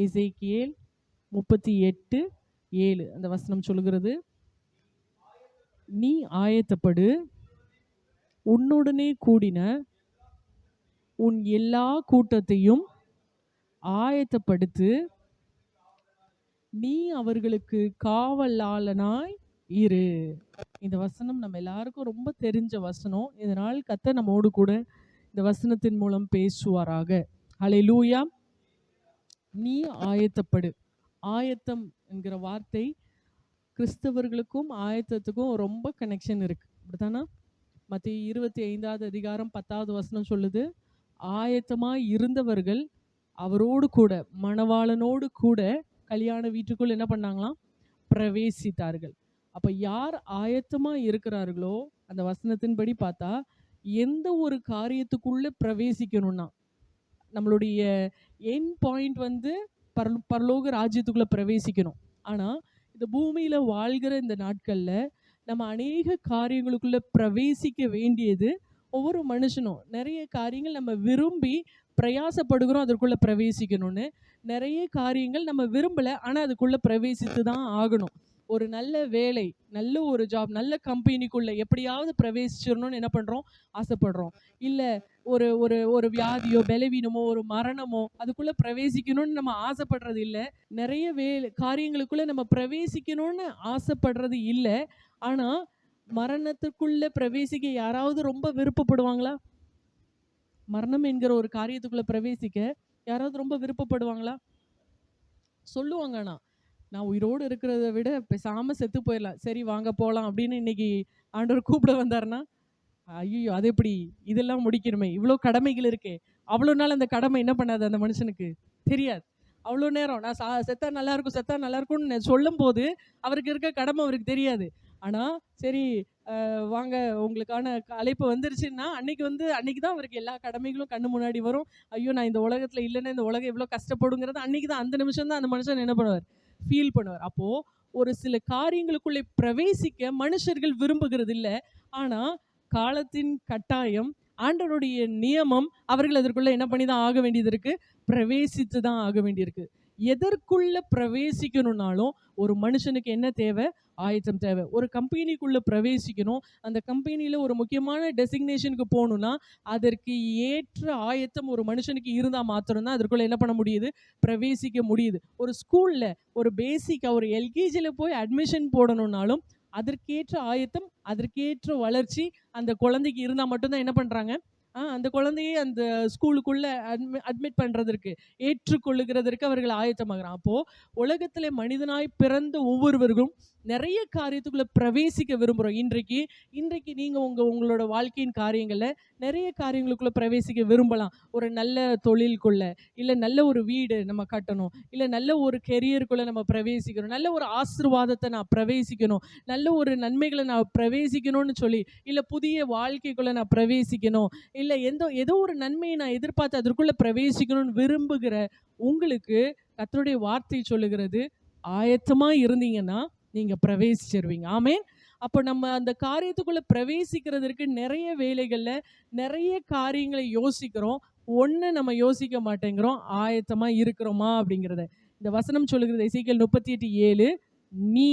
எசேக்கியேல் 38:7 அந்த வசனம் சொல்லுகிறது, நீ ஆயத்தப்படு, உன்னுடனே கூடின உன் எல்லா கூட்டத்தையும் ஆயத்தப்படுத்து, நீ அவர்களுக்கு காவலாளனாய் இரு. இந்த வசனம் நம்ம எல்லாருக்கும் ரொம்ப தெரிஞ்ச வசனம். இதனால் கர்த்தர் நம்மோடு கூட இந்த வசனத்தின் மூலம் பேசுவாராக. ஹல்லேலூயா. நீ ஆயத்தப்படு. ஆயத்தம் என்கிற வார்த்தை கிறிஸ்தவர்களுக்கும் ஆயத்தத்துக்கும் ரொம்ப கனெக்ஷன் இருக்கு, அப்படித்தானா? மத்தேயு 25வது அதிகாரம் 10வது வசனம் சொல்லுது, ஆயத்தமாய் இருந்தவர்கள் அவரோடு கூட மணவாளனோடு கூட கல்யாண வீட்டுக்குள் என்ன பண்ணாங்களாம்? பிரவேசித்தார்கள். அப்ப யார் ஆயத்தமா இருக்கிறார்களோ அந்த வசனத்தின்படி பார்த்தா எந்த ஒரு காரியத்துக்குள்ள பிரவேசிக்கணும்னா நம்மளுடைய எண்ட் பாயிண்ட் வந்து பரலோக ராஜ்யத்துக்குள்ள பிரவேசிக்கணும். ஆனா இந்த பூமியில வாழ்கிற இந்த நாட்கள்ல நம்ம அநேக காரியங்களுக்குள்ள பிரவேசிக்க வேண்டியது ஒவ்வொரு மனுஷனும் நிறைய காரியங்கள் நம்ம விரும்பி பிரயாசப்படுகிறோம் அதற்குள்ள பிரவேசிக்கணும்னு. நிறைய காரியங்கள் நம்ம விரும்பல, ஆனா அதுக்குள்ள பிரவேசித்து தான் ஆகணும். ஒரு நல்ல வேலை, நல்ல ஒரு ஜாப், நல்ல கம்பெனிக்குள்ள எப்படியாவது பிரவேசிச்சிடணும்னு என்ன பண்றோம்? ஆசைப்படுறோம். இல்ல ஒரு ஒரு ஒரு வியாதியோ பலவீனமோ ஒரு மரணமோ அதுக்குள்ள பிரவேசிக்கணும்னு நம்ம ஆசைப்படுறது இல்லை. நிறைய காரியங்களுக்குள்ள நம்ம பிரவேசிக்கணும்னு ஆசைப்படுறது இல்லை. ஆனா மரணத்துக்குள்ள பிரவேசிக்க யாராவது ரொம்ப விருப்பப்படுவாங்களா? மரணம் என்கிற ஒரு காரியத்துக்குள்ள பிரவேசிக்க யாராவது ரொம்ப விருப்பப்படுவாங்களா? சொல்லுவாங்க, நான் உயிரோடு இருக்கிறத விட பேசாம செத்து போயிடலாம், சரி வாங்க போகலாம் அப்படின்னு இன்னைக்கு ஆண்டவர் கூப்பிட வந்தாருன்னா, ஐயோ அது எப்படி, இதெல்லாம் முடிக்கணுமே, இவ்வளோ கடமைகள் இருக்கே, அவ்வளோ நாள் அந்த கடமை என்ன பண்ணாது அந்த மனுஷனுக்கு தெரியாது. அவ்வளோ நேரம் நான் செத்தா நல்லா இருக்கும் செத்தா நல்லா இருக்கும்னு சொல்லும் போது அவருக்கு இருக்க கடமை அவருக்கு தெரியாது. ஆனால் சரி வாங்க உங்களுக்கான அழைப்பு வந்துருச்சுன்னா அன்னைக்கு தான் அவருக்கு எல்லா கடமைகளும் கண்ணு முன்னாடி வரும். ஐயோ நான் இந்த உலகத்தில் இல்லைன்னா இந்த உலகம் எவ்வளோ கஷ்டப்படுங்கிறது அன்னைக்கு தான், அந்த நிமிஷம் தான் அந்த மனுஷன் என்ன பண்ணுவார்? ஃபீல் பண்ணுவார். அப்போது ஒரு சில காரியங்களுக்குள்ளே பிரவேசிக்க மனுஷர்கள் விரும்புகிறது இல்லை. ஆனால் காலத்தின் கட்டாயம், ஆண்டவருடைய நியமம், அவர்கள் அதற்குள்ள என்ன பண்ணி தான் ஆக வேண்டியது இருக்கு? பிரவேசித்து தான் ஆக வேண்டியிருக்கு. எதற்குள்ள பிரவேசிக்கணும்னாலும் ஒரு மனுஷனுக்கு என்ன தேவை? ஆயத்தம் தேவை. ஒரு கம்பெனிக்குள்ள பிரவேசிக்கணும், அந்த கம்பெனியில ஒரு முக்கியமான டெசிக்னேஷனுக்கு போகணும்னா அதற்கு ஏற்ற ஆயத்தம் ஒரு மனுஷனுக்கு இருந்தால் மாத்திரம்தான் அதற்குள்ள என்ன பண்ண முடியுது? பிரவேசிக்க முடியுது. ஒரு ஸ்கூல்ல ஒரு பேசிக்கா ஒரு எல்கேஜியில் போய் அட்மிஷன் போடணும்னாலும் அதற்கேற்ற ஆயத்தம், அதற்கேற்ற வளர்ச்சி அந்த குழந்தைக்கு இருந்தால் மட்டும்தான் என்ன பண்ணுறாங்க? அந்த குழந்தையை அந்த ஸ்கூலுக்குள்ள அட்மிட் பண்ணுறதற்கு, ஏற்றுக்கொள்ளுகிறதற்கு அவர்கள் ஆயத்தமாகறாங்க. அப்போது உலகத்தில் மனிதனாய் பிறந்த ஒவ்வொருவருக்கும் நிறைய காரியத்துக்குள்ள பிரவேசிக்க விரும்புகிறோம். இன்றைக்கு நீங்கள் உங்களோட வாழ்க்கையின் காரியங்களில் நிறைய காரியங்களுக்குள்ள பிரவேசிக்க விரும்பலாம். ஒரு நல்ல தொழிலுக்குள்ள, இல்லை நல்ல ஒரு வீடு நம்ம கட்டணும், இல்லை நல்ல ஒரு கெரியருக்குள்ள நம்ம பிரவேசிக்கணும், நல்ல ஒரு ஆசீர்வாதத்தை நான் பிரவேசிக்கணும், நல்ல ஒரு நன்மைகளை நான் பிரவேசிக்கணும்னு சொல்லி, இல்லை புதிய வாழ்க்கைக்குள்ள நான் பிரவேசிக்கணும், இல்லை ஏதோ ஒரு நன்மையை நான் எதிர்பார்த்து அதற்குள்ள பிரவேசிக்கணும்னு விரும்புகிற உங்களுக்கு கர்த்தருடைய வார்த்தை சொல்லுகிறது, ஆயத்தமா இருந்தீங்கன்னா நீங்க பிரவேசிச்சிருவீங்க. ஆமென். அப்போ நம்ம அந்த காரியத்துக்குள்ள பிரவேசிக்கிறதுக்கு நிறைய வேலைகள்ல நிறைய காரியங்களை யோசிக்கிறோம். ஒன்று நம்ம யோசிக்க மாட்டேங்கிறோம், ஆயத்தமா இருக்கிறோமா அப்படிங்கிறத. இந்த வசனம் சொல்லுகிறது எசேக்கியேல் 38:7, நீ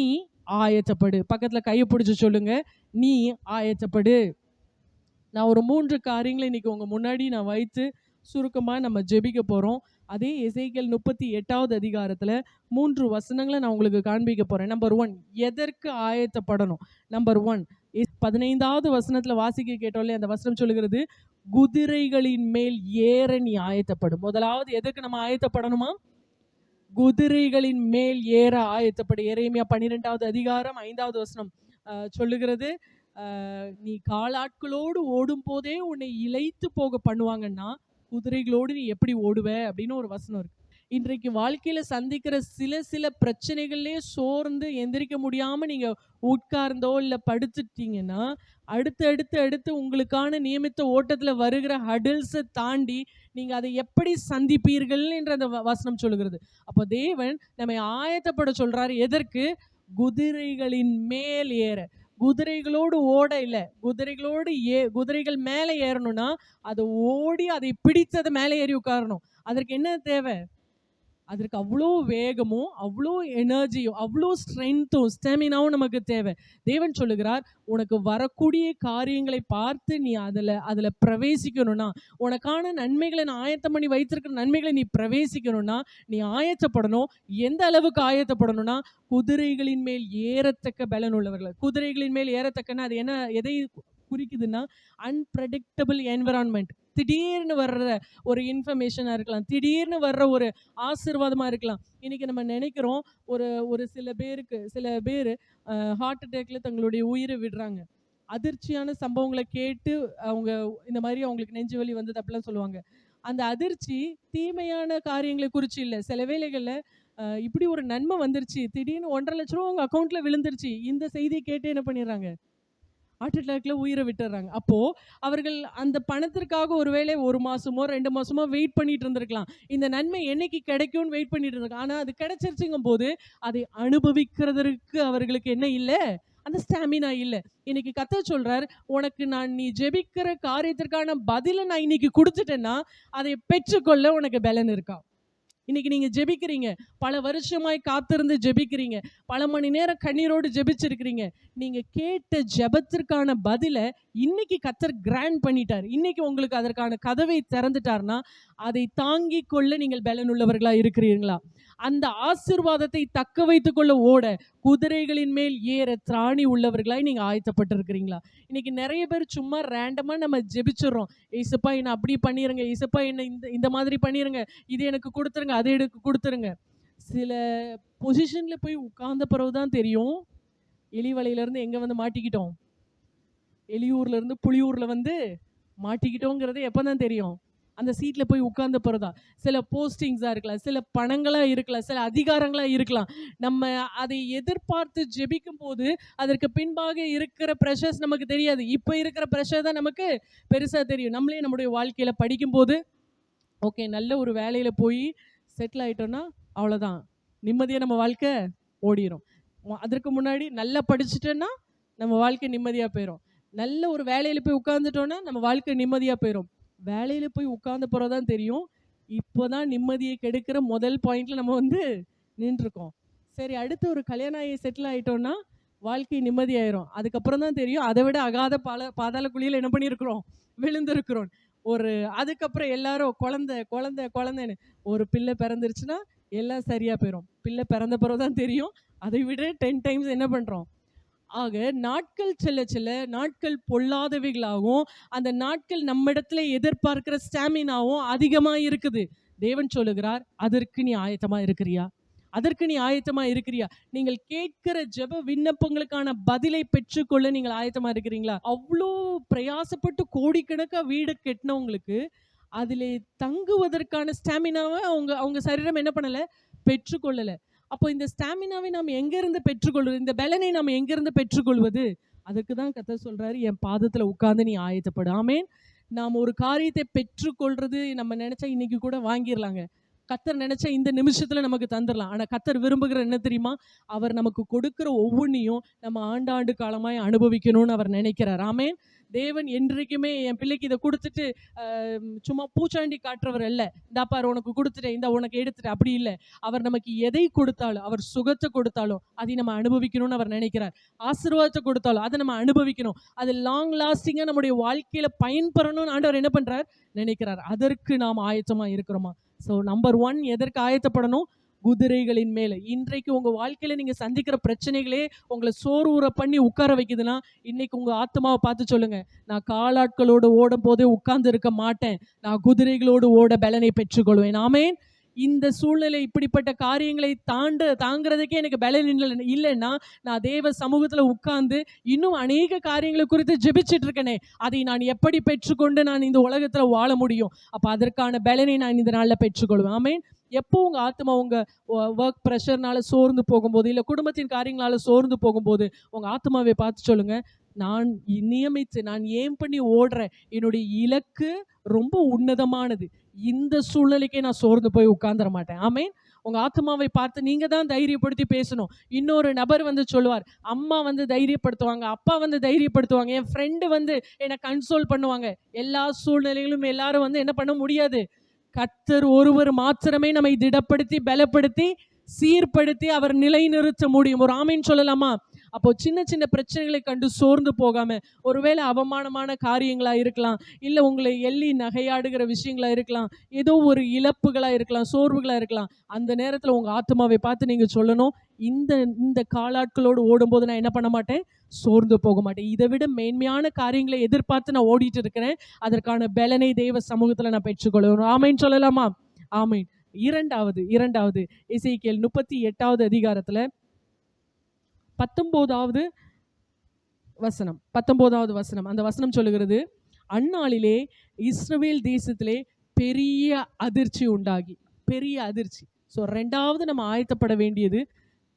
ஆயத்தப்படு. பக்கத்துல கையை பிடிச்சு சொல்லுங்க, நீ ஆயத்தப்படு. நான் ஒரு 3 காரியங்களை இன்னைக்கு உங்க முன்னாடி நான் வைத்து சுருக்கமாக நம்ம ஜெபிக்க போகிறோம். அதே எசேக்கியேல் 38வது அதிகாரத்தில் 3 வசனங்களை நான் உங்களுக்கு காண்பிக்க போகிறேன். நம்பர் 1, எதற்கு ஆயத்தப்படணும்? நம்பர் 1, 15வது வசனத்தில் வாசிக்க கேட்டோம்ல, அந்த வசனம் சொல்லுகிறது, குதிரைகளின் மேல் ஏற நீ ஆயத்தப்படும். முதலாவது எதற்கு நம்ம ஆயத்தப்படணுமா? குதிரைகளின் மேல் ஏற ஆயத்தப்படு. எரேமியா 12வது அதிகாரம் 5வது வசனம் சொல்லுகிறது, நீ காலாட்களோடு ஓடும் போதே உன்னை இளைத்து போக பண்ணுவாங்கன்னா குதிரைகளோடு நீ எப்படி ஓடுவ அப்படின்னு ஒரு வசனம் இருக்கு. இன்றைக்கு வாழ்க்கையில சந்திக்கிற சில பிரச்சனைகள்லயே சோர்ந்து எந்திரிக்க முடியாம நீங்க உட்கார்ந்தோ இல்லை படுத்துட்டீங்கன்னா அடுத்து உங்களுக்கான நியமித்த ஓட்டத்துல வருகிற ஹடில்ஸை தாண்டி நீங்க அதை எப்படி சந்திப்பீர்கள் என்ற அந்த வசனம் சொல்லுகிறது. அப்போ தேவன் நம்ம ஆயத்தப்பட சொல்றாரு. எதற்கு? குதிரைகளின் மேல் ஏற. குதிரைகளோடு ஓட இல்லை, குதிரைகள் மேலே ஏறணும்னா அதை ஓடி அதை பிடித்து அதை மேலே ஏறி உட்காரணும். அதற்கு என்ன தேவை? அதற்கு அவ்ளோ வேகமும், அவ்ளோ எனர்ஜியும், அவ்ளோ ஸ்ட்ரென்த்தும், ஸ்டாமினாவும் நமக்கு தேவை. தேவன் சொல்லுகிறார், உனக்கு வரக்கூடிய காரியங்களை பார்த்து நீ அதுல பிரவேசிக்கணும்னா, உனக்கான நன்மைகளை நான் ஆயத்தம் பண்ணி வைத்திருக்கிற நன்மைகளை நீ பிரவேசிக்கணும்னா, நீ ஆயத்தப்படணும். எந்த அளவுக்கு ஆயத்தப்படணும்னா, குதிரைகளின் மேல் ஏறத்தக்க பலன் உள்ளவர்கள். குதிரைகளின் மேல் ஏறத்தக்கன்னா அது என்ன, எதை குறிக்குதுன்னா, அன்பிரடிக்டபிள் என்விரான்மெண்ட். திடீர்னு வர்ற ஒரு இன்ஃபர்மேஷனா இருக்கலாம், திடீர்னு வர்ற ஒரு ஆசீர்வாதமா இருக்கலாம். இன்னைக்கு நம்ம நினைக்கிறோம், ஒரு ஒரு சில பேர் ஹார்ட் அட்டாக்ல தங்களுடைய உயிரை விடுறாங்க. அதிர்ச்சியான சம்பவங்களை கேட்டு அவங்க இந்த மாதிரி அவங்களுக்கு நெஞ்சு வலி வந்தது அப்படிலாம் சொல்லுவாங்க. அந்த அதிர்ச்சி தீமையான காரியங்களை குறிச்சு இல்லை. சில வேளைகள்ல இப்படி ஒரு நன்மை வந்துருச்சு, திடீர்னு 1,50,000 உங்க அக்கௌண்ட்ல விழுந்துருச்சு, இந்த செய்தியை கேட்டு என்ன பண்ணிடுறாங்க, ஹார்ட் அட்டாக்ல உயிரை விட்டுறாங்க. அப்போ அவர்கள் அந்த பணத்திற்காக ஒருவேளை 1 மாசமோ 2 மாசமோ வெயிட் பண்ணிட்டு இருந்திருக்கலாம். இந்த நன்மை என்னைக்கு கிடைக்கும்னு வெயிட் பண்ணிட்டு இருந்திருக்காங்க. ஆனா அது கிடைச்சிருச்சுங்கும் போது அதை அனுபவிக்கிறதற்கு அவர்களுக்கு என்ன இல்ல, அந்த ஸ்டாமினா இல்ல. இன்னைக்கு கர்த்தர் சொல்றார், உனக்கு நீ ஜெபிக்கிற காரியத்திற்கான பதிலை நான் இன்னைக்கு கொடுத்துட்டேன்னா அதை பெற்றுக்கொள்ள உனக்கு பலன் இருக்கா? இன்னைக்கு நீங்க ஜெபிக்கிறீங்க, பல வருஷமாய் காத்திருந்து ஜெபிக்கிறீங்க, பல மணி நேரம் கண்ணீரோடு ஜெபிச்சிருக்கிறீங்க. நீங்க கேட்ட ஜெபத்திற்கான பதில இன்னைக்கு கர்த்தர் கிராண்ட் பண்ணிட்டார். இன்னைக்கு உங்களுக்கு அதற்கான கதவை திறந்துட்டார்னா, அதை தாங்கிக் கொள்ள நீங்கள் பலன் உள்ளவர்களா இருக்கிறீர்களா? அந்த ஆசீர்வாதத்தை தக்க வைத்துக் கொள்ள ஓட, குதிரைகளின் மேல் ஏற திராணி உள்ளவர்களாய் நீங்க ஆயத்தப்பட்டிருக்கிறீங்களா? இன்னைக்கு நிறைய பேர் சும்மா ரேண்டமா நம்ம ஜெபிச்சிடுறோம். ஏசப்பா என்ன அப்படி பண்ணிருங்க, ஏசப்பா என்ன இந்த மாதிரி பண்ணிருங்க, இது எனக்கு கொடுத்துருங்க, அது எனக்கு கொடுத்துருங்க. சில பொசிஷன்ல போய் உட்கார்ந்த பிறகுதான் தெரியும், எலி வலையில இருந்து எங்க வந்து மாட்டிக்கிட்டோம், எலியூர்ல இருந்து புளியூர்ல வந்து மாட்டிக்கிட்டோங்கிறது எப்பதான் தெரியும், அந்த சீட்ல போய் உட்கார்ந்த பிறகுதான். சில போஸ்டிங்ஸா இருக்கலாம், சில பணங்களா இருக்கலாம், சில அதிகாரங்களா இருக்கலாம். நம்ம அதை எதிர்பார்த்து ஜெபிக்கும் போது அதற்கு பின்பாக இருக்கிற ப்ரெஷர்ஸ் நமக்கு தெரியாது. இப்ப இருக்கிற ப்ரெஷர் தான் நமக்கு பெருசா தெரியும். நம்மளே நம்முடைய வாழ்க்கையில படிக்கும்போது, ஓகே நல்ல ஒரு வேலையில போய் செட்டில் ஆயிட்டோம்னா அவ்வளோதான், நிம்மதியா நம்ம வாழ்க்கை ஓடிரும். அதற்கு முன்னாடி நல்லா படிச்சுட்டோன்னா நம்ம வாழ்க்கை நிம்மதியா போயிடும். நல்ல ஒரு வேலையில போய் உட்கார்ந்துட்டோம்னா நம்ம வாழ்க்கை நிம்மதியா போயிடும். வேலையில போய் உட்கார்ந்த பிறகுதான் தெரியும், இப்போதான் நிம்மதியை கெடுக்கிற முதல் பாயிண்ட்ல நம்ம வந்து நின்றுருக்கோம். சரி, அடுத்து ஒரு கல்யாணம் ஆகி செட்டில் ஆயிட்டோம்னா வாழ்க்கை நிம்மதியாயிரும். அதுக்கப்புறம் தான் தெரியும், அதை விட அகாத பாதாள குழியில் என்ன பண்ணியிருக்கிறோம், விழுந்திருக்கிறோம். அதுக்கப்புறம் எல்லாரும் குழந்தை குழந்தை குழந்தைன்னு ஒரு பிள்ளை பிறந்துருச்சுன்னா எல்லாம் சரியா போயிடும். பிள்ளை பிறந்த பிறகுதான் தெரியும், அதை விட 10 டைம்ஸ் என்ன பண்றோம். ஆக நாட்கள் செல்ல செல்ல நாட்கள் பொல்லாதவைகளாகவும், அந்த நாட்கள் நம்மிடத்துல எதிர்பார்க்கிற ஸ்டாமினாவும் அதிகமா இருக்குது. தேவன் சொல்லுகிறார், அதற்கு நீ ஆயத்தமா இருக்கிறியா? அதற்கு நீ ஆயத்தமா இருக்கிறியா? நீங்கள் கேட்கிற ஜெப விண்ணப்பங்களுக்கான பதிலை பெற்றுக்கொள்ள நீங்கள் ஆயத்தமா இருக்கிறீங்களா? அவ்வளோ பிரயாசப்பட்டு கோடிக்கணக்கா வீடு கட்டினவங்களுக்கு அதிலே தங்குவதற்கான ஸ்டாமினாவை அவங்க அவங்க சரீரம் என்ன பண்ணல, பெற்றுக்கொள்ளல. அப்போ இந்த ஸ்டாமினாவை நாம் எங்கிருந்து பெற்றுக்கொள்வது, இந்த பலனை நாம் எங்கிருந்து பெற்றுக்கொள்வது? அதுக்கு தான் கர்த்தர் சொல்றாரு, என் பாதத்துல உட்கார்ந்து நீ ஆயத்தப்படு. ஆமேன். நாம் ஒரு காரியத்தை பெற்றுக்கொள்றது நம்ம நினைச்சா இன்னைக்கு கூட வாங்கிடலாங்க. கர்த்தர் நினைச்சா இந்த நிமிஷத்துல நமக்கு தந்துடலாம். ஆனா கர்த்தர் விரும்புகிற என்ன தெரியுமா? அவர் நமக்கு கொடுக்கிற ஒவ்வொன்றையும் நம்ம ஆண்டாண்டு காலமாய் அனுபவிக்கணும்னு அவர் நினைக்கிறார். ஆமேன். தேவன் என்றைக்குமே என் பிள்ளைக்கு இதை கொடுத்துட்டு சும்மா பூச்சாண்டி காட்டுறவர் அல்ல. இந்தா பாரு உனக்கு கொடுத்துட்டேன், இந்த உனக்கு எடுத்துட்டேன், அப்படி இல்லை. அவர் நமக்கு எதை கொடுத்தாலும், அவர் சுகத்தை கொடுத்தாலும் அதை நம்ம அனுபவிக்கணும்னு அவர் நினைக்கிறார். ஆசீர்வாதத்தை கொடுத்தாலும் அதை நம்ம அனுபவிக்கணும். அது லாங் லாஸ்டிங்கா நம்முடைய வாழ்க்கையில பயன்பெறணும்னு ஆண்டவர் என்ன பண்றார், நினைக்கிறார். அதற்கு நாம் ஆயத்தமா இருக்கிறோமா? ஸோ நம்பர் 1 எதற்கு ஆயத்தப்படணும்? குதிரைகளின் மேல. இன்றைக்கு உங்க வாழ்க்கையில நீங்க சந்திக்கிற பிரச்சனைகளே உங்களை சோர்வுற பண்ணி உட்கார வைக்குதுன்னா, இன்னைக்கு உங்க ஆத்மாவை பார்த்து சொல்லுங்க, நான் காலாட்களோடு ஓடும் போதே உட்கார்ந்து இருக்க மாட்டேன், நான் குதிரைகளோடு ஓட பலனை பெற்றுக்கொள்வேன். ஆமேன். இந்த சூழ்நிலை, இப்படிப்பட்ட காரியங்களை தாங்கிறதுக்கே எனக்கு பலன் இல்லைன்னா நான் தேவ சமூகத்துல உட்கார்ந்து இன்னும் அநேக காரியங்களை குறித்து ஜெபிச்சுட்டு இருக்கேனே, அதை நான் எப்படி பெற்றுக்கொண்டு நான் இந்த உலகத்துல வாழ முடியும்? அப்ப அதற்கான பலனை நான் இந்த நாள்ல பெற்றுக்கொள்வேன். ஆமேன். எப்போ உங்க ஆத்மா உங்க ஒர்க் ப்ரெஷர்னால சோர்ந்து போகும்போது, இல்லை குடும்பத்தின் காரியங்களால சோர்ந்து போகும்போது உங்க ஆத்மாவை பார்த்து சொல்லுங்க, நான் நியமித்து நான் ஏன் பண்ணி ஓடுறேன், என்னுடைய இலக்கு ரொம்ப உன்னதமானது, இந்த சூழ்நிலைக்கே நான் சோர்ந்து போய் உட்கார்ந்துட மாட்டேன். ஆமேன். உங்க ஆத்மாவை பார்த்து நீங்க தான் தைரியப்படுத்தி பேசணும். இன்னொரு நபர் வந்து சொல்லுவார், அம்மா வந்து தைரியப்படுத்துவாங்க, அப்பா வந்து தைரியப்படுத்துவாங்க, என் ஃப்ரெண்டு வந்து என்னை கன்சோல் பண்ணுவாங்க. எல்லா சூழ்நிலையிலும் எல்லாரும் வந்து என்ன பண்ண முடியாது, கர்த்தர் ஒருவர் மாத்திரமே நம்மை திடப்படுத்தி, பலப்படுத்தி, சீர்படுத்தி அவர் நிலைநிறுத்த முடியும். ஒரு ஆமீன் சொல்லலாமா? அப்போ சின்ன சின்ன பிரச்சனைகளை கண்டு சோர்ந்து போகாம, ஒருவேளை அவமானமான காரியங்களா இருக்கலாம், இல்ல உங்களை எள்ளி நகையாடுகிற விஷயங்களா இருக்கலாம், ஏதோ ஒரு இழப்புகளா இருக்கலாம், சோர்வுகளா இருக்கலாம். அந்த நேரத்துல உங்க ஆத்துமாவை பார்த்து நீங்க சொல்லணும், இந்த இந்த காலாட்களோடு ஓடும்போது நான் என்ன பண்ண மாட்டேன், சோர்ந்து போக மாட்டேன். இதை விட மேன்மையான காரியங்களை எதிர்பார்த்து நான் ஓடிட்டு இருக்கிறேன். அதற்கான பலனை தேவ சமூகத்துல நான் பெற்றுக்கொள்ளுவேன். ஆமேன் சொல்லலாமா? ஆமேன். இரண்டாவது எசேக்கியேல் 38வது அதிகாரத்துல 19வது வசனம். அந்த வசனம் சொல்லுகிறது, அந்நாளிலே இஸ்ரவேல் தேசத்திலே பெரிய அதிர்ச்சி உண்டாகி. பெரிய அதிர்ச்சி. ஸோ ரெண்டாவது நம்ம ஆயத்தப்பட வேண்டியது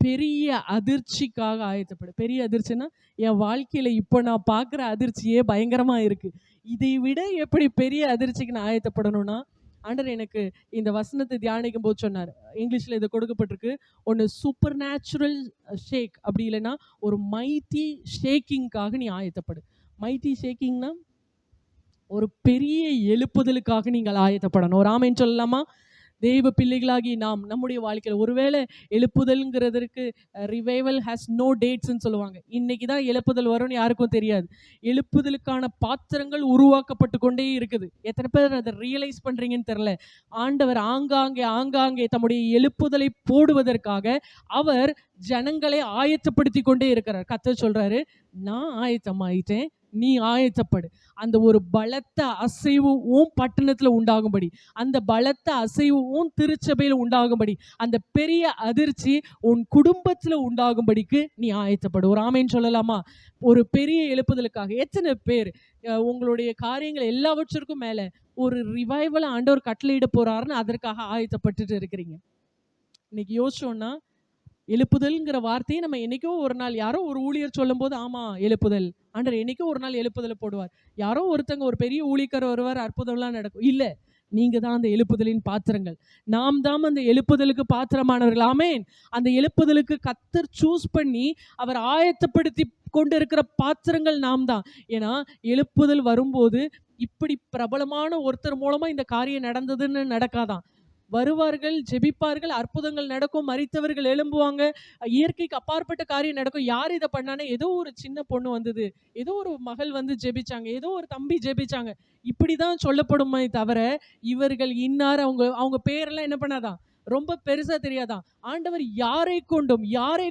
பெரிய அதிர்ச்சிக்காக ஆயத்தப்படு. பெரிய அதிர்ச்சின்னா, என் வாழ்க்கையில இப்போ நான் பார்க்குற அதிர்ச்சியே பயங்கரமா இருக்கு, இதை விட எப்படி பெரிய அதிர்ச்சிக்கு நான் ஆயத்தப்படணும்னா, ஆண்டவர் எனக்கு இந்த வசனத்தை தியானிக்கும் போது சொன்னார். இங்கிலீஷ்ல இது கொடுக்கப்பட்டிருக்கு, ஒன்று சூப்பர் நேச்சுரல் ஷேக், அப்படி இல்லைன்னா ஒரு மைட்டி ஷேக்கிங்காக நீ ஆயத்தப்படு. மைட்டி ஷேக்கிங்னா ஒரு பெரிய எழுப்புதலுக்காக நீங்கள் ஆயத்தப்படணும். ஒரு ஆமேன் சொல்லலாமா? தெய்வ பிள்ளைகளாகி நாம் நம்முடைய வாழ்க்கையில் ஒருவேளை எழுப்புதல்ங்கிறதுக்கு ரிவைவல் ஹேஸ் நோ டேட்ஸ்ன்னு சொல்லுவாங்க. இன்னைக்கு தான் எழுப்புதல் வரும்னு யாருக்கும் தெரியாது. எழுப்புதலுக்கான பாத்திரங்கள் உருவாக்கப்பட்டு கொண்டே இருக்குது. எத்தனை பேர் அதை ரியலைஸ் பண்றீங்கன்னு தெரியல. ஆண்டவர் ஆங்காங்கே தம்முடைய எழுப்புதலை போடுவதற்காக அவர் ஜனங்களை ஆயத்தப்படுத்தி கொண்டே இருக்கிறார். கர்த்தர் சொல்றாரு, நான் ஆயத்தமாயிட்டேன், நீ ஆயத்தப்படு. அந்த ஒரு பலத்த அசைவு உன் பட்டணத்துல உண்டாகும்படி, அந்த பலத்த அசைவு உன் திருச்சபையில உண்டாகும்படி, அந்த பெரிய அதிர்ச்சி உன் குடும்பத்துல உண்டாகும்படிக்கு நீ ஆயத்தப்படு. ஒரு ஆமேன்னு சொல்லலாமா? ஒரு பெரிய எழுப்புதலுக்காக எத்தனை பேர் உங்களுடைய காரியங்கள் எல்லாவற்றிற்கும் மேல ஒரு ரிவைவல் ஆண்டவர் கட்டளையிட போறாருன்னு அதற்காக ஆயத்தப்பட்டுட்டு இருக்கிறீங்க? இன்னைக்கு யோசிச்சோம்னா, எழுப்புதல்ங்கிற வார்த்தையை நம்ம என்னைக்கோ ஒரு நாள் யாரோ ஒரு ஊழியர் சொல்லும் போது, ஆமா எழுப்புதல், ஆண்டவர் என்னைக்கோ ஒரு நாள் எழுப்புதலை போடுவார். யாரோ ஒருத்தங்க ஒரு பெரிய ஊழியர் வருவார், அற்புதம்லாம் நடக்கும். இல்ல, நீங்க தான் அந்த எழுப்புதலின் பாத்திரங்கள். நாம் தான் அந்த எழுப்புதலுக்கு பாத்திரமானவர்கள். ஆமேன். அந்த எழுப்புதலுக்கு கர்த்தர் சூஸ் பண்ணி அவர் ஆயத்தப்படுத்தி கொண்டு இருக்கிற பாத்திரங்கள் நாம் தான். ஏன்னா எழுப்புதல் வரும்போது இப்படி பிரபலமான ஒருத்தர் மூலமா இந்த காரியம் நடந்ததுன்னு நடக்காதான். வருவார்கள், ஜெபிப்பார்கள், அற்புதங்கள் நடக்கும், மரித்தவர்கள் எழும்புவாங்க, இயற்கைக்கு அப்பாற்பட்ட காரியம் நடக்கும். யார் இதை பண்ணானே? ஏதோ ஒரு சின்ன பொண்ணு வந்தது, ஏதோ ஒரு மகள் வந்து ஜெபிச்சாங்க, ஏதோ ஒரு தம்பி ஜெபிச்சாங்க, இப்படிதான் சொல்லப்படுமே தவிர இவர்கள் இன்னார் அவங்க பேரெல்லாம் என்ன பண்ணாதான், ரொம்ப பெருசா தெரியாதான். ஆண்டவர் யாரை கொண்டும் எவரை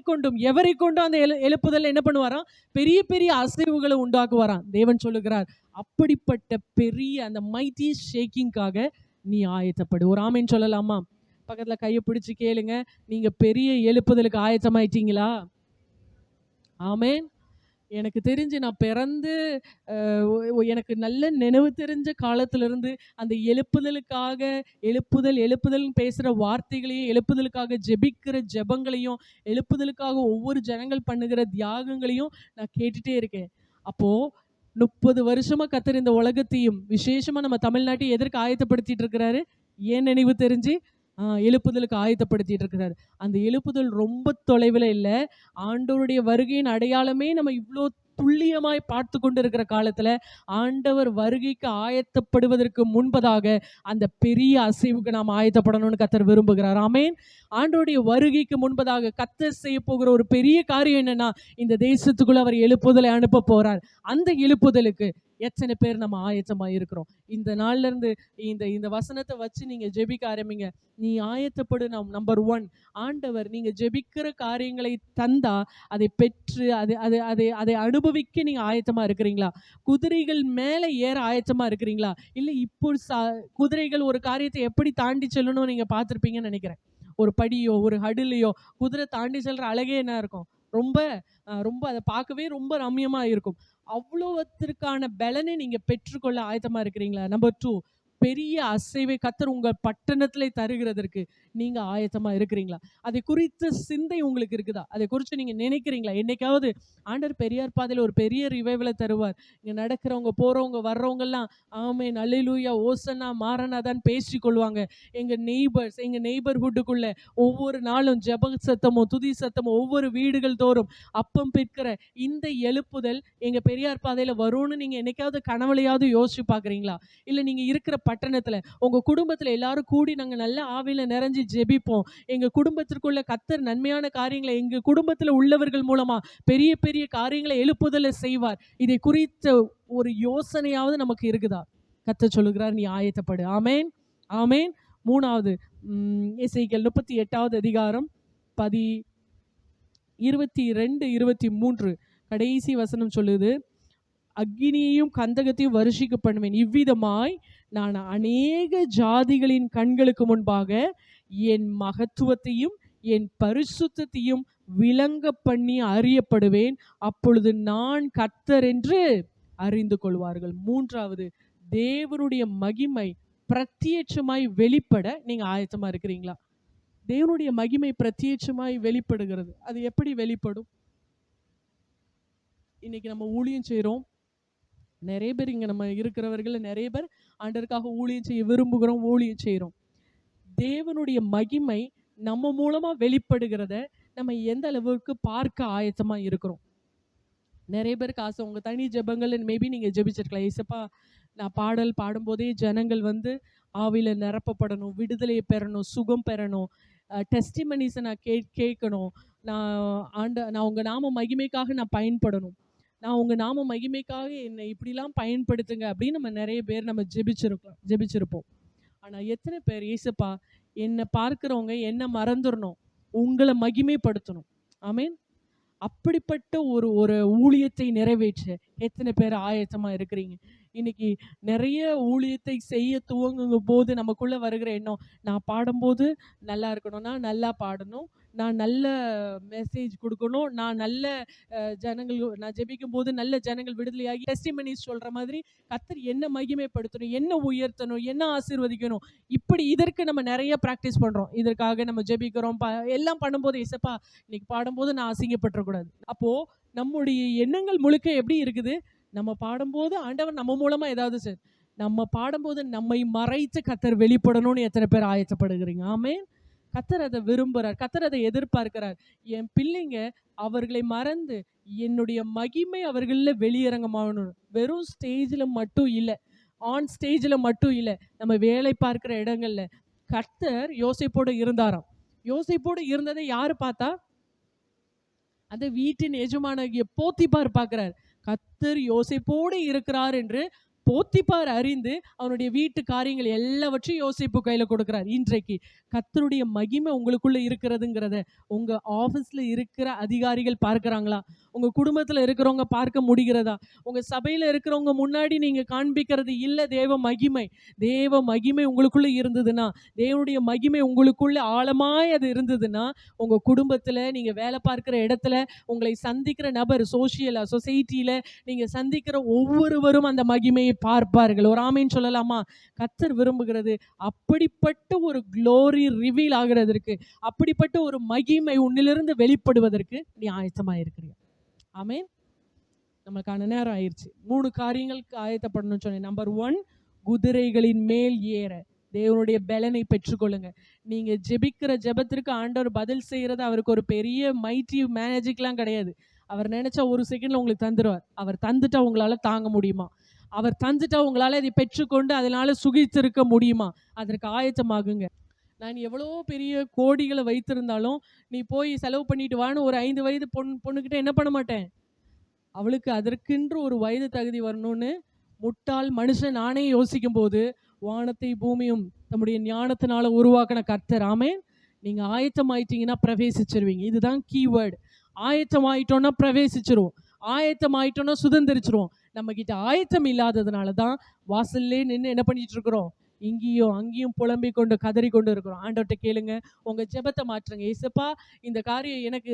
கொண்டும் அந்த எழுப்புதல் என்ன பண்ணுவாராம், பெரிய பெரிய அசைவுகளை உண்டாக்குவாராம். தேவன் சொல்லுகிறார், அப்படிப்பட்ட பெரிய அந்த மைட்டி ஷேக்கிங்காக நீ ஆயத்தப்படு. ஒரு ஆமேன்னு சொல்லலாமா? பக்கத்துல கையை பிடிச்சு கேளுங்க, நீங்க பெரிய எழுப்புதலுக்கு ஆயத்தமாயிட்டீங்களா? ஆமேன். எனக்கு தெரிஞ்சு நான் பிறந்து எனக்கு நல்ல நினைவு தெரிஞ்ச காலத்திலிருந்து அந்த எழுப்புதல் பேசுகிற வார்த்தைகளையும், எழுப்புதலுக்காக ஜெபிக்கிற ஜெபங்களையும், எழுப்புதலுக்காக ஒவ்வொரு ஜனங்கள் பண்ணுகிற தியாகங்களையும் நான் கேட்டுட்டே இருக்கேன். அப்போ 30 வருஷமா கர்த்தர் இந்த உலகத்தையும் விசேஷமா நம்ம தமிழ்நாட்டையும் எதற்கு ஆயத்தப்படுத்திட்டு இருக்கிறாரு? ஏன் நினைவு தெரிஞ்சு எழுப்புதலுக்கு ஆயத்தப்படுத்திட்டு இருக்கிறாரு. அந்த எழுப்புதல் ரொம்ப தொலைவில் இல்லை. ஆண்டவருடைய வருகையின் அடையாளமே நம்ம இவ்வளோ துல்லியமாய் பார்த்து கொண்டு இருக்கிற காலத்துல ஆண்டவர் வருகைக்கு ஆயத்தப்படுவதற்கு முன்பதாக அந்த பெரிய அசைவுக்கு நாம் ஆயத்தப்படணும்னு கர்த்தர் விரும்புகிறார். ஆமேன். ஆண்டவருடைய வருகைக்கு முன்பதாக கர்த்தர் செய்ய போகிற ஒரு பெரிய காரியம் என்னன்னா, இந்த தேசத்துக்குள்ள அவர் எழுப்புதலை அனுப்ப போறார். அந்த எழுப்புதலுக்கு எத்தனை பேர் நம்ம ஆயத்தமா இருக்கிறோம்? இந்த நாள்ல இருந்து இந்த வசனத்தை வச்சு நீங்க ஜெபிக்க ஆரம்பிங்க. நீ ஆயத்தப்படு. நம்பர் 1, ஆண்டவர் நீங்க ஜெபிக்கிற காரியங்களை தந்தா அதை பெற்று அதை அனுபவிக்க நீங்க ஆயத்தமா இருக்கிறீங்களா? குதிரைகள் மேல ஏற ஆயத்தமா இருக்கிறீங்களா? இல்லை இப்போ குதிரைகள் ஒரு காரியத்தை எப்படி தாண்டி செல்லணும் நீங்க பார்த்துருப்பீங்கன்னு நினைக்கிறேன். ஒரு படியோ ஒரு ஹடிலையோ குதிரை தாண்டி செல்ற அழகே என்ன இருக்கும், ரொம்ப ரொம்ப அதை பார்க்கவே ரொம்ப ரம்யமா இருக்கும். அவ்வளோத்திற்கான பலனை நீங்க பெற்றுக்கொள்ள ஆயத்தமா இருக்கிறீங்களா? நம்பர் 2, பெரிய அசைவை கர்த்தர் உங்க பட்டணத்திலே தருகிறதற்கு நீங்க ஆயத்தமா இருக்கிறீங்களா? அதை குறித்த சிந்தை உங்களுக்கு இருக்குதா? அதை குறித்து நீங்க நினைக்கிறீங்களா? என்னைக்காவது ஆண்டவர் பெரியார் பாதையில் ஒரு பெரிய ரிவைவலை தருவார். இங்க நடக்கிறவங்க போறவங்க வர்றவங்க எல்லாம் ஆமென் அல்லேலூயா ஓசன்னா மாரனாதான் பேசி கொள்வாங்க. எங்க நெய்பர்ஹுட்டுக்குள்ள ஒவ்வொரு நாளும் ஜெப சத்தமோ துதி சத்தமோ ஒவ்வொரு வீடுகள் தோறும் அப்பம் பெற்கிற இந்த எழுப்புதல் எங்க பெரியார் பாதையில வரும்னு நீங்க என்னைக்காவது கனவுலையாவது யோசிச்சு பாக்குறீங்களா? இல்ல நீங்க இருக்கிற பட்டணத்துல உங்க குடும்பத்துல எல்லாரும் கூடி நாங்க நல்ல ஆவியில நிறைஞ்சு ஜெபிப்போம். எங்க குடும்பத்திற்குள்ள கர்த்தர் நன்மையான காரியங்களை எங்க குடும்பத்துல உள்ளவர்கள் மூலமா பெரிய பெரிய காரியங்களை எழுப்புதல செய்வார். இதை குறித்த ஒரு யோசனையாவது நமக்கு இருக்குதா? கர்த்தர் சொல்லுகிறார், நீ ஆயத்தப்படு. ஆமென், ஆமென். 3வது எசேக்கியேல் 38வது அதிகாரம் 22, 23 கடைசி வசனம் சொல்லுது, அக்கினியையும் கந்தகத்தையும் வருஷிக்க பண்ணுவேன். இவ்விதமாய் நான் அநேக ஜாதிகளின் கண்களுக்கு முன்பாக என் மகத்துவத்தையும் என் பரிசுத்தத்தையும் விளங்க பண்ணி அறியப்படுவேன். அப்பொழுது நான் கர்த்தர் என்று அறிந்து கொள்வார்கள். 3வது, தேவனுடைய மகிமை பிரத்யட்சமாய் வெளிப்பட நீங்க ஆயத்தமா இருக்கிறீங்களா? தேவனுடைய மகிமை பிரத்யட்சமாய் வெளிப்படுகிறது. அது எப்படி வெளிப்படும்? இன்னைக்கு நம்ம ஊழியம் செய்றோம். நிறைய பேர் இங்க நம்ம இருக்கிறவர்கள் நிறைய பேர் ஆண்டவருக்காக ஊழியம் செய்ய விரும்புகிறோம், ஊழியம் செய்றோம். தேவனுடைய மகிமை நம்ம மூலமா வெளிப்படுகிறத நம்ம எந்த அளவுக்கு பார்க்க ஆயத்தமா இருக்கிறோம்? நிறைய பேருக்கு ஆசை, உங்க தனி ஜெபங்கள் மேபி நீங்க ஜெபிச்சிருக்கலாம், ஏசப்பா நான் பாடல் பாடும்போதே ஜனங்கள் ஆவியில நிரப்பப்படணும், விடுதலையை பெறணும், சுகம் பெறணும், டெஸ்டிமனிஸை நான் கேட்கணும், நான் உங்க நாம மகிமைக்காக நான் பயன்படணும், நான் உங்க நாம மகிமைக்காக என்னை இப்படிலாம் பயன்படுத்துங்க அப்படின்னு நம்ம நிறைய பேர் நம்ம ஜெபிச்சிருப்போம். ஆனா எத்தனை பேர் ஏசப்பா என்னை பார்க்கிறவங்க என்ன மறந்துடணும், உங்களை மகிமைப்படுத்தணும்? ஆமேன். அப்படிப்பட்ட ஒரு ஊழியத்தை நிறைவேற்ற எத்தனை பேர் ஆயத்தமா இருக்கிறீங்க? இன்னைக்கு நிறைய ஊழியத்தை செய்ய துவங்குங்க போது நமக்குள்ள வருகிற எண்ணம், நான் பாடும்போது நல்லா இருக்கணும்னா நல்லா பாடணும், நான் நல்ல மெசேஜ் கொடுக்கணும், நான் நல்ல ஜனங்கள், நான் ஜெபிக்கும் போது நல்ல ஜனங்கள் விடுதலையாகி டெஸ்டிமனிஸ் சொல்ற மாதிரி கர்த்தர் என்ன மகிமைப்படுத்தணும், என்ன உயர்த்தணும், என்ன ஆசீர்வதிக்கணும், இப்படி இதற்கு நம்ம நிறைய ப்ராக்டிஸ் பண்றோம். இதற்காக நம்ம ஜெபிக்கிறோம், எல்லாம் பண்ணும்போது இசப்பா இன்னைக்கு பாடும்போது நான் அசிங்கப்பட்டுறக்கூடாது. அப்போ நம்முடைய எண்ணங்கள் முழுக்க எப்படி இருக்குது? நம்ம பாடும்போது ஆண்டவர் நம்ம மூலமா ஏதாவது சார், நம்ம பாடும்போது நம்மை மறைத்து கர்த்தர் வெளிப்படணும்னு எத்தனை பேர் ஆயத்தப்படுகிறீங்க? ஆமென். கர்த்தர் அதை விரும்புகிறார், கர்த்தர் அதை எதிர்பார்க்கிறார். என் பிள்ளைங்க அவர்களை மறந்து என்னுடைய மகிமை அவர்களில் வெளியரங்கமாகணும். வெறும் ஸ்டேஜில் மட்டும் இல்லை, ஆன் ஸ்டேஜில் மட்டும் இல்லை, நம்ம வேலை பார்க்கிற இடங்கள்ல. கர்த்தர் யோசேப்போடு இருந்தாராம். யோசேப்போடு இருந்ததை யாரு பார்த்தா? அந்த வீட்டின் எஜமானாகிய போத்திபார் பார்க்கிறார். கர்த்தர் யோசேப்போடு இருக்கிறார் என்று போத்திபார் அறிந்து அவனுடைய வீட்டு காரியங்கள் எல்லாவற்றையும் யோசேப்பு கையில கொடுக்கிறார். இன்றைக்கு கர்த்தருடைய மகிமை உங்களுக்குள்ள இருக்கிறதுங்கிறத உங்க ஆபீஸ்ல இருக்கிற அதிகாரிகள் பார்க்கிறாங்களா? உங்க குடும்பத்துல இருக்கிறவங்க பார்க்க முடிகிறதா? உங்க சபையில இருக்கிறவங்க முன்னாடி நீங்க காண்பிக்கிறது இல்ல தேவ மகிமை. தேவ மகிமை உங்களுக்குள்ள இருந்ததுன்னா, தேவனுடைய மகிமை உங்களுக்குள்ள ஆழமாய் அது இருந்ததுன்னா, உங்க குடும்பத்துல, நீங்க வேலை பார்க்கிற இடத்துல, உங்களை சந்திக்கிற நபர், சொசைட்டியில நீங்க சந்திக்கிற ஒவ்வொருவரும் அந்த மகிமையை பார்ப்பார்கள். ஒரு ஆமீன் சொல்லலாமா? கர்த்தர் விரும்புகிறது அப்படிப்பட்ட ஒரு க்ளோரி ரிவீல் ஆகிறதற்கு, அப்படிப்பட்ட ஒரு மகிமை உன்னிலிருந்து வெளிப்படுவதற்கு நீ ஆயத்தமா இருக்கிறியா? ஆமீன். நம்மளுக்கான நேரம் ஆயிடுச்சு. 3 காரியங்களுக்கு ஆயத்தப்படணும்னு சொன்னேன். நம்பர் 1, குதிரைகளின் மேல் ஏற தேவனுடைய பலனை பெற்றுக்கொள்ளுங்க. நீங்க ஜெபிக்கிற ஜெபத்திற்கு ஆண்டவர் பதில் செய்யறது அவருக்கு ஒரு பெரிய மைட்டி மேஜிக்லாம் கிடையாது. அவர் நினைச்சா ஒரு செகண்ட்ல உங்களுக்கு தந்துடுவார். அவர் தந்துட்டா உங்களால தாங்க முடியுமா? அவர் தந்துட்டா உங்களால் இதை பெற்றுக்கொண்டு அதனால சுகித்திருக்க முடியுமா? அதற்கு ஆயத்தமாகுங்க. நான் எவ்வளோ பெரிய கோடிகளை வைத்திருந்தாலும் நீ போய் செலவு பண்ணிட்டு வான்னு ஒரு 5 வயது பொண்ணுக்கிட்ட என்ன பண்ண மாட்டேன். அவளுக்கு அதற்கென்று ஒரு வயது தகுதி வரணும்னு முட்டாள் மனுஷன் நானே யோசிக்கும் போது, வானத்தை பூமியும் தம்முடைய ஞானத்தினால உருவாக்கின கர்த்தர். ஆமென். நீங்க ஆயத்தமாயிட்டீங்கன்னா பிரவேசிச்சிருவீங்க. இதுதான் கீவேர்டு. ஆயத்தமாயிட்டோன்னா பிரவேசிச்சிருவோம், ஆயத்தமாயிட்டோன்னா சுதந்திரிச்சிருவோம். நம்ம கிட்ட ஆயத்தம் இல்லாததுனால தான் வாசல்லே நின்று என்ன பண்ணிட்டு இருக்கிறோம்? இங்கேயும் அங்கேயும் புலம்பிக் கொண்டு கதறி கொண்டு இருக்கிறோம். ஆண்டவர்கிட்ட கேளுங்க, உங்க ஜெபத்தை மாற்றுங்க. ஏசப்பா இந்த காரியம் எனக்கு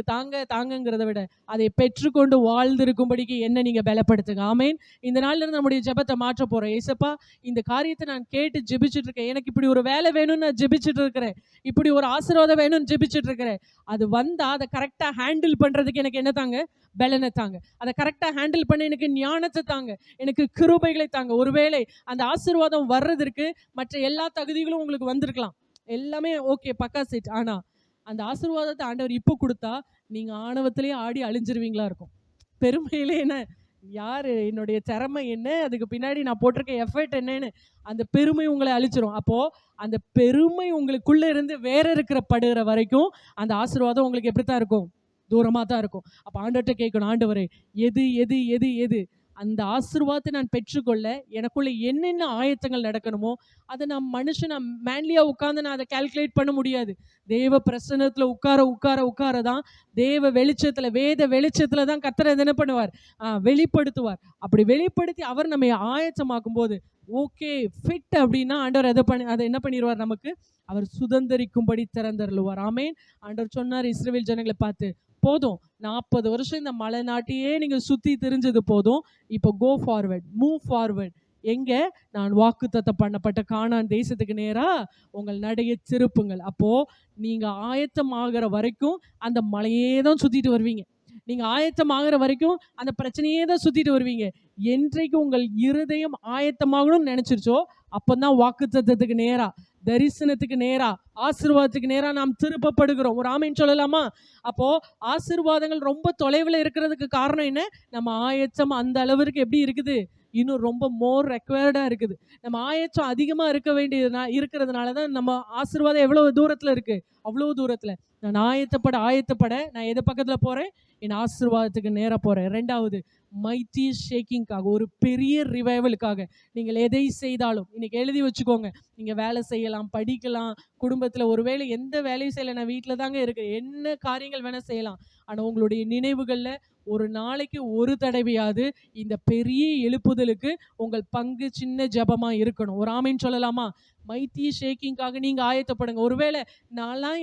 தாங்கங்கிறத விட அதை பெற்றுக்கொண்டு வாழ்ந்திருக்கும்படிக்கு என்ன நீங்க பலப்படுத்துங்க. ஆமேன். இந்த நாள்ல இருந்து நம்முடைய ஜெபத்தை மாற்ற போறோம். ஏசப்பா இந்த காரியத்தை நான் கேட்டு ஜெபிச்சுட்டு இருக்கேன், எனக்கு இப்படி ஒரு வேலை வேணும்னு நான் ஜெபிச்சுட்டு இருக்கிறேன், இப்படி ஒரு ஆசீர்வாதம் வேணும்னு ஜெபிச்சுட்டு இருக்கிறேன். அது வந்தா அதை கரெக்டா ஹேண்டில் பண்றதுக்கு எனக்கு என்ன தாங்க? பலனை தாங்க. அதை கரெக்டா ஹேண்டில் பண்ண எனக்கு ஞானத்தை தாங்க, எனக்கு கிருபைகளை தாங்க. ஒருவேளை அந்த ஆசீர்வாதம் வர்றதற்கு மற்ற எல்லா தகுதிகளும் உங்களுக்கு வந்திருக்கலாம், எல்லாமே ஓகே பக்கா செட். ஆனா அந்த ஆசீர்வாதத்தை ஆண்டவர் இப்போ கொடுத்தா நீங்க ஆணவத்திலேயே ஆடி அழிஞ்சிருவீங்களா இருக்கும். பெருமையிலே என்ன யாரு என்னுடைய திறமை என்ன, அதுக்கு பின்னாடி நான் போட்டிருக்க எஃபர்ட் என்னன்னு அந்த பெருமை உங்களை அழிச்சிரும். அப்போ அந்த பெருமை உங்களுக்குள்ள இருந்து வேற இருக்கிற படுகிற வரைக்கும் அந்த ஆசீர்வாதம் உங்களுக்கு எப்படித்தான் இருக்கும்? தூரமா தான் இருக்கும். அப்ப ஆண்டவர்ட்ட கேட்கணும், ஆண்டவரே எது எது எது எது அந்த ஆசீர்வாதத்தை நான் பெற்றுக்கொள்ள எனக்குள்ள என்னென்ன ஆயத்தங்கள் நடக்கணுமோ அதை நான் மனுஷன் மேன்லியா உட்கார்ந்து நான் அதை கால்குலேட் பண்ண முடியாது. தேவ பிரசன்னத்துல உட்கார உட்கார உட்கார தான் தேவ வெளிச்சத்துல வேத வெளிச்சத்துல தான் கர்த்தர் என்ன பண்ணுவார்? வெளிப்படுத்துவார். அப்படி வெளிப்படுத்தி அவர் நம்ம ஆயத்தமாக்கும் போது ஓகே ஃபிட் அப்படின்னா ஆண்டவர் அதை என்ன பண்ணிடுவார்? நமக்கு அவர் சுதந்திரிக்கும்படி திறந்தருளுவார். ஆமேன். ஆண்டவர் சொன்னார் இஸ்ரவேல் ஜனங்களை பார்த்து, போதும் 40 வருஷம் இந்த மலை நாட்டையே நீங்க சுத்தி தெரிஞ்சது போதும், இப்போ கோ ஃபார்வர்ட், மூவ் ஃபார்வர்ட். எங்க? நான் வாக்குத்தத்தம் பண்ணப்பட்ட கானான் தேசத்துக்கு நேரா உங்கள் நடையை திருப்புங்கள். அப்போ நீங்க ஆயத்தமாகிற வரைக்கும் அந்த மலையே தான் சுத்திட்டு வருவீங்க. நீங்க ஆயத்தமாகிற வரைக்கும் அந்த பிரச்சனையே தான் சுத்திட்டு வருவீங்க. என்றைக்கு உங்கள் இருதயம் ஆயத்தமாகணும்னு நினைச்சிருச்சோ அப்பதான் வாக்குத்தத்தத்துக்கு நேரா, தரிசனத்துக்கு நேரா, ஆசீர்வாதத்துக்கு நேரா நாம் திருப்பப்படுகிறோம். ஒரு ஆமீன் சொல்லலாமா? அப்போ ஆசீர்வாதங்கள் ரொம்ப தொலைவில் இருக்கிறதுக்கு காரணம் என்ன? நம்ம ஆயத்தம் அந்த அளவிற்கு எப்படி இருக்குது? இன்னும் ரொம்ப மோர் ரெக்வயர்டா இருக்குது. நம்ம ஆயத்தம் அதிகமா இருக்க வேண்டியதுனா இருக்கிறதுனால தான் நம்ம ஆசீர்வாதம் எவ்வளவு தூரத்துல இருக்கு? அவ்வளவு தூரத்துல. நான் ஆயத்தப்பட நான் எது பக்கத்துல போறேன்? என் ஆசீர்வாதத்துக்கு நேரா போறேன். 2வது மைட்டி ஷேக்கிங்காக, ஒரு பெரிய ரிவைவலுக்காக நீங்கள் எதை செய்தாலும் இன்னைக்கு எழுதி வச்சுக்கோங்க. நீங்க வேலை செய்யலாம், படிக்கலாம், குடும்பத்துல ஒருவேளை எந்த வேலையும் செய்யல, நான் வீட்டில் தாங்க இருக்கு, என்ன காரியங்கள் வேணா செய்யலாம். ஆனா உங்களுடைய நினைவுகள்ல ஒரு நாளைக்கு ஒரு தடவையாவது இந்த பெரிய எழுப்புதலுக்கு உங்கள் பங்கு சின்ன ஜபமா இருக்கணும். ஒரு ஆமீன் சொல்லலாமா? மைத்தி ஷேக்கிங்காக நீங்க ஆயத்தப்படுங்க. ஒருவேளை என்னெல்லாம்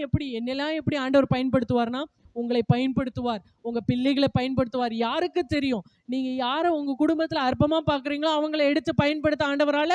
எப்படி ஆண்டவர் பயன்படுத்துவார்னா, உங்களை பயன்படுத்துவார், உங்க பிள்ளைகளை பயன்படுத்துவார். யாருக்கு தெரியும்? நீங்க யாரை உங்க குடும்பத்துல அற்பமா பாக்குறீங்களோ அவங்களை எடுத்து பயன்படுத்த ஆண்டவரால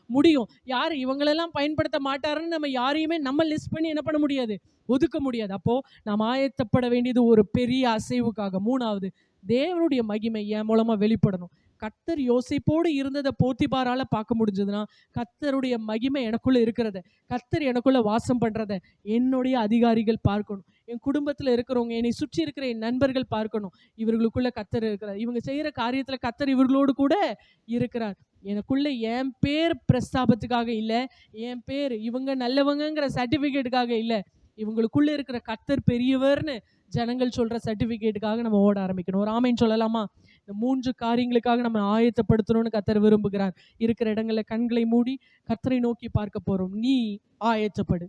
முடியும். யார் இவங்களெல்லாம் பயன்படுத்த மாட்டாருன்னு நம்ம யாரையுமே நம்ம லிஸ்ட் பண்ணி என்ன பண்ண முடியாது? ஒதுக்க முடியாது. அப்போ நாம் ஆயத்தப்பட வேண்டியது ஒரு பெரிய அசைவுக்காக. 3வது, தேவனுடைய மகிமை என் மூலமா வெளிப்படணும். கர்த்தர் யோசேப்போடு இருந்ததை போத்திபாரால பார்க்க முடிஞ்சதுன்னா, கர்த்தருடைய மகிமை எனக்குள்ள இருக்கிறத, கர்த்தர் எனக்குள்ள வாசம் பண்றத என்னுடைய அதிகாரிகள் பார்க்கணும். என் குடும்பத்துல இருக்கிறவங்க, என்னை சுற்றி இருக்கிற என் நண்பர்கள் பார்க்கணும். இவர்களுக்குள்ள கர்த்தர் இருக்கிறார், இவங்க செய்யற காரியத்துல கர்த்தர் இவர்களோடு கூட இருக்கிறார். எனக்குள்ள என் பேர் பிரஸ்தாபத்துக்காக இல்லை, என் பேர் இவங்க நல்லவங்கிற சர்டிபிகேட்டுக்காக இல்லை, இவங்களுக்குள்ள இருக்கிற கர்த்தர் பெரியவர்னு ஜனங்கள் சொல்ற சர்டிபிகேட்டுக்காக நம்ம ஓட ஆரம்பிக்கணும். ஒரு ஆமீன் சொல்லலாமா? இந்த 3 காரியங்களுக்காக நம்ம ஆயத்தப்படுத்தணும்னு கர்த்தர் விரும்புகிறார். இருக்கிற இடங்கள்ல கண்களை மூடி கர்த்தரை நோக்கி பார்க்க போறோம். நீ ஆயத்தப்படு.